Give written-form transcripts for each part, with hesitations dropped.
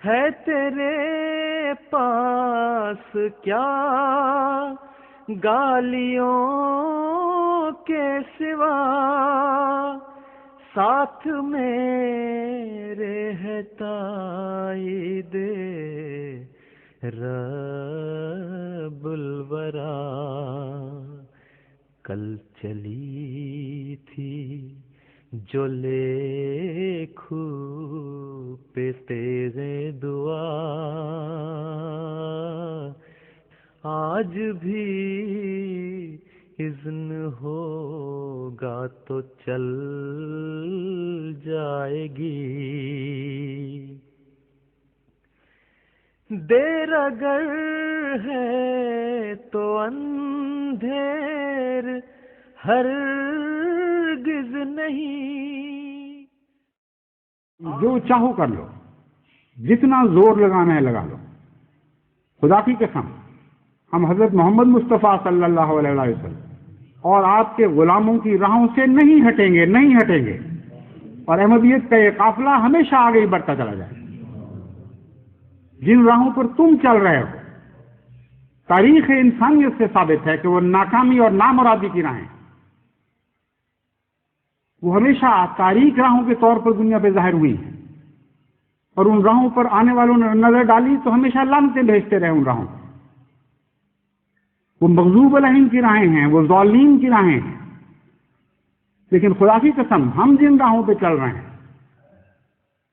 ہے تیرے پاس کیا گالیوں کے سوا، ساتھ میرے ہے تائید رب الورا۔ کل چلی تھی جو لیکھو پہ تیرے دعا، آج بھی اذن ہوگا تو چل جائے گی۔ دیر اگر ہے تو اندھیر ہرگز نہیں۔ جو چاہو کر لو، جتنا زور لگانا ہے لگا لو، خدا کی قسم ہم حضرت محمد مصطفیٰ صلی اللہ علیہ وسلم اور آپ کے غلاموں کی راہوں سے نہیں ہٹیں گے، نہیں ہٹیں گے، اور احمدیت کا یہ قافلہ ہمیشہ آگے ہی بڑھتا چلا جائے۔ جن راہوں پر تم چل رہے ہو، تاریخ انسانیت سے ثابت ہے کہ وہ ناکامی اور نامرادی کی راہیں، وہ ہمیشہ تاریخ راہوں کے طور پر دنیا پہ ظاہر ہوئی ہیں، اور ان راہوں پر آنے والوں نے نظر ڈالی تو ہمیشہ لعنتیں بھیجتے رہے ان راہوں۔ وہ مغضوب علیہم کی راہیں ہیں، وہ ظالمین کی راہیں ہیں، لیکن خدا کی قسم ہم جن راہوں پہ چل رہے ہیں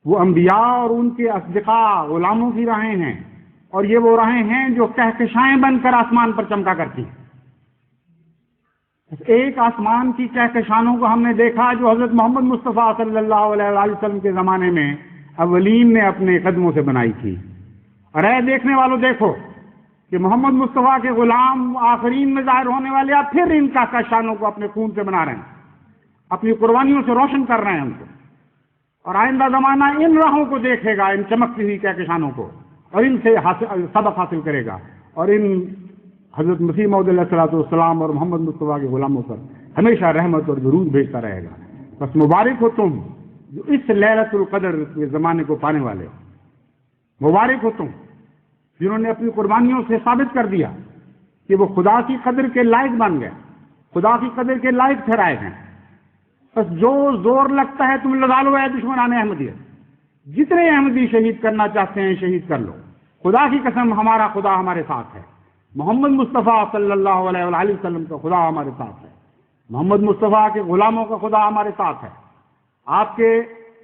وہ انبیاء اور ان کے اصدقاء غلاموں کی راہیں ہیں، اور یہ وہ راہیں ہیں جو کہکشائیں بن کر آسمان پر چمکا کرتی ہیں۔ ایک آسمان کی کہکشانوں کو ہم نے دیکھا جو حضرت محمد مصطفیٰ صلی اللہ علیہ وسلم کے زمانے میں اولین نے اپنے قدموں سے بنائی تھی۔ اور اے دیکھنے والوں دیکھو کہ محمد مصطفیٰ کے غلام آخرین میں ظاہر ہونے والے آپ پھر ان کہکشانوں کو اپنے خون سے بنا رہے ہیں، اپنی قربانیوں سے روشن کر رہے ہیں ان کو، اور آئندہ زمانہ ان راہوں کو دیکھے گا، ان چمکتی ہوئی کہکشانوں کو، اور ان سے سبق حاصل کرے گا، اور ان حضرت مسیح موعود علیہ السلام اور محمد مصطفیٰ کے غلاموں پر ہمیشہ رحمت اور درود بھیجتا رہے گا۔ بس مبارک ہو تم جو اس لیلۃ القدر کے زمانے کو پانے والے ہو، مبارک ہو تم جنہوں نے اپنی قربانیوں سے ثابت کر دیا کہ وہ خدا کی قدر کے لائق بن گئے، خدا کی قدر کے لائق ٹھہرائے ہیں۔ بس جو زور لگتا ہے تم لگا لو اے دشمنان احمدیت، جتنے احمدی شہید کرنا چاہتے ہیں شہید کر لو۔ خدا کی قسم ہمارا خدا ہمارے ساتھ ہے، محمد مصطفیٰ صلی اللہ علیہ وسلم کا خدا ہمارے ساتھ ہے، محمد مصطفیٰ کے غلاموں کا خدا ہمارے ساتھ ہے، آپ کے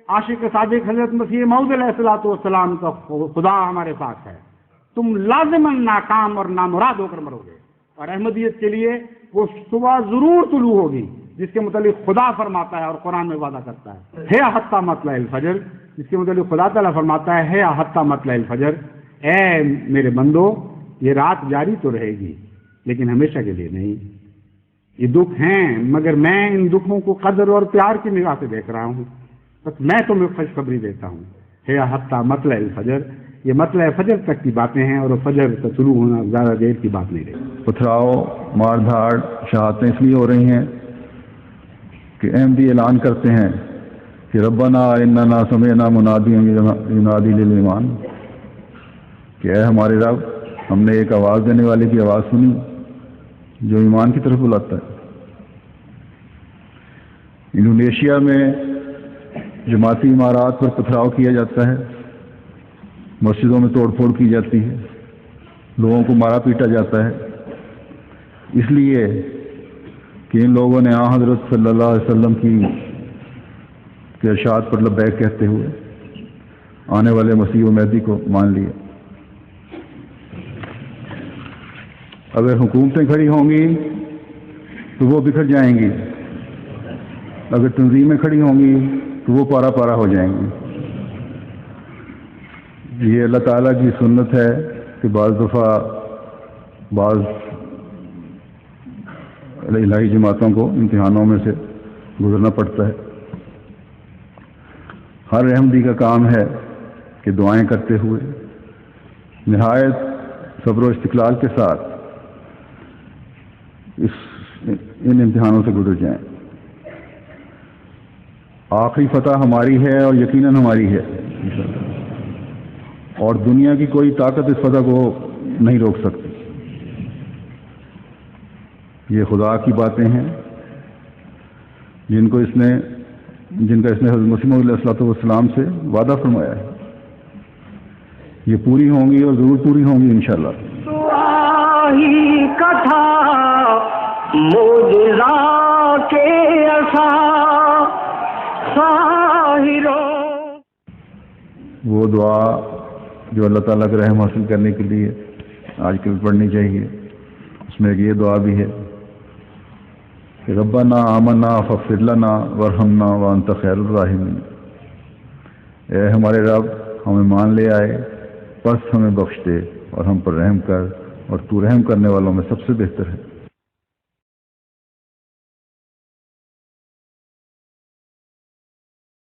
عاشق صادق حضرت مسیح موعود علیہ السلام کا خدا ہمارے ساتھ ہے۔ تم لازماً ناکام اور نامراد ہو کر مرو گے، اور احمدیت کے لیے وہ صبح ضرور طلوع ہوگی جس کے متعلق خدا فرماتا ہے اور قرآن میں وعدہ کرتا ہے، ہے حتی مطلع الفجر، جس کے متعلق خدا تعالیٰ فرماتا ہے حتی مطلع الفجر، اے میرے بندو یہ رات جاری تو رہے گی لیکن ہمیشہ کے لیے نہیں۔ یہ دکھ ہیں مگر میں ان دکھوں کو قدر اور پیار کی نگاہ سے دیکھ رہا ہوں، بس میں تمہیں خوشخبری دیتا ہوں، ہے حتی مطلع الفجر، یہ مطلع فجر تک کی باتیں ہیں، اور فجر کا شروع ہونا زیادہ دیر کی بات نہیں رہی۔ پتھراؤ، مار دھاڑ، شہادتیں اس لیے ہو رہی ہیں کہ احمدی اعلان کرتے ہیں کہ ربنا اننا سمعنا منادیا ینادی للایمان، کہ اے ہمارے رب ہم نے ایک آواز دینے والے کی آواز سنی جو ایمان کی طرف بلاتا ہے۔ انڈونیشیا میں جماعتی عمارات پر پتھراؤ کیا جاتا ہے، مسجدوں میں توڑ پھوڑ کی جاتی ہے، لوگوں کو مارا پیٹا جاتا ہے، اس لیے کہ ان لوگوں نے حضرت صلی اللہ علیہ وسلم کی ارشاد پر لبیک کہتے ہوئے آنے والے مسیح و مہدی کو مان لیا۔ اگر حکومتیں کھڑی ہوں گی تو وہ بکھر جائیں گی، اگر تنظیمیں کھڑی ہوں گی تو وہ پارا پارا ہو جائیں گی۔ یہ اللہ تعالیٰ کی سنت ہے کہ بعض دفعہ بعض الہی جماعتوں کو امتحانوں میں سے گزرنا پڑتا ہے۔ ہر احمدی کا کام ہے کہ دعائیں کرتے ہوئے نہایت صبر و استقلال کے ساتھ ان امتحانوں سے گزر جائیں۔ آخری فتح ہماری ہے اور یقیناً ہماری ہے۔ اور دنیا کی کوئی طاقت اس فتح کو نہیں روک سکتی. یہ خدا کی باتیں ہیں جن کا اس نے حضرت مسیح موعود علیہ السلام سے وعدہ فرمایا ہے. یہ پوری ہوں گی اور ضرور پوری ہوں گی انشاءاللہ. ہی کتھا معجزہ کے عصا ساحروں. وہ دعا جو اللہ تعالیٰ کا رحم حاصل کرنے کے لیے آج کل پڑھنی چاہیے، اس میں ایک یہ دعا بھی ہے کہ ربنا آمنا فاغفر لنا وارحمنا وانت خیر الراحمین. اے ہمارے رب، ہم ایمان لے آئے، پس ہمیں بخش دے اور ہم پر رحم کر، اور تو رحم کرنے والوں میں سب سے بہتر ہے.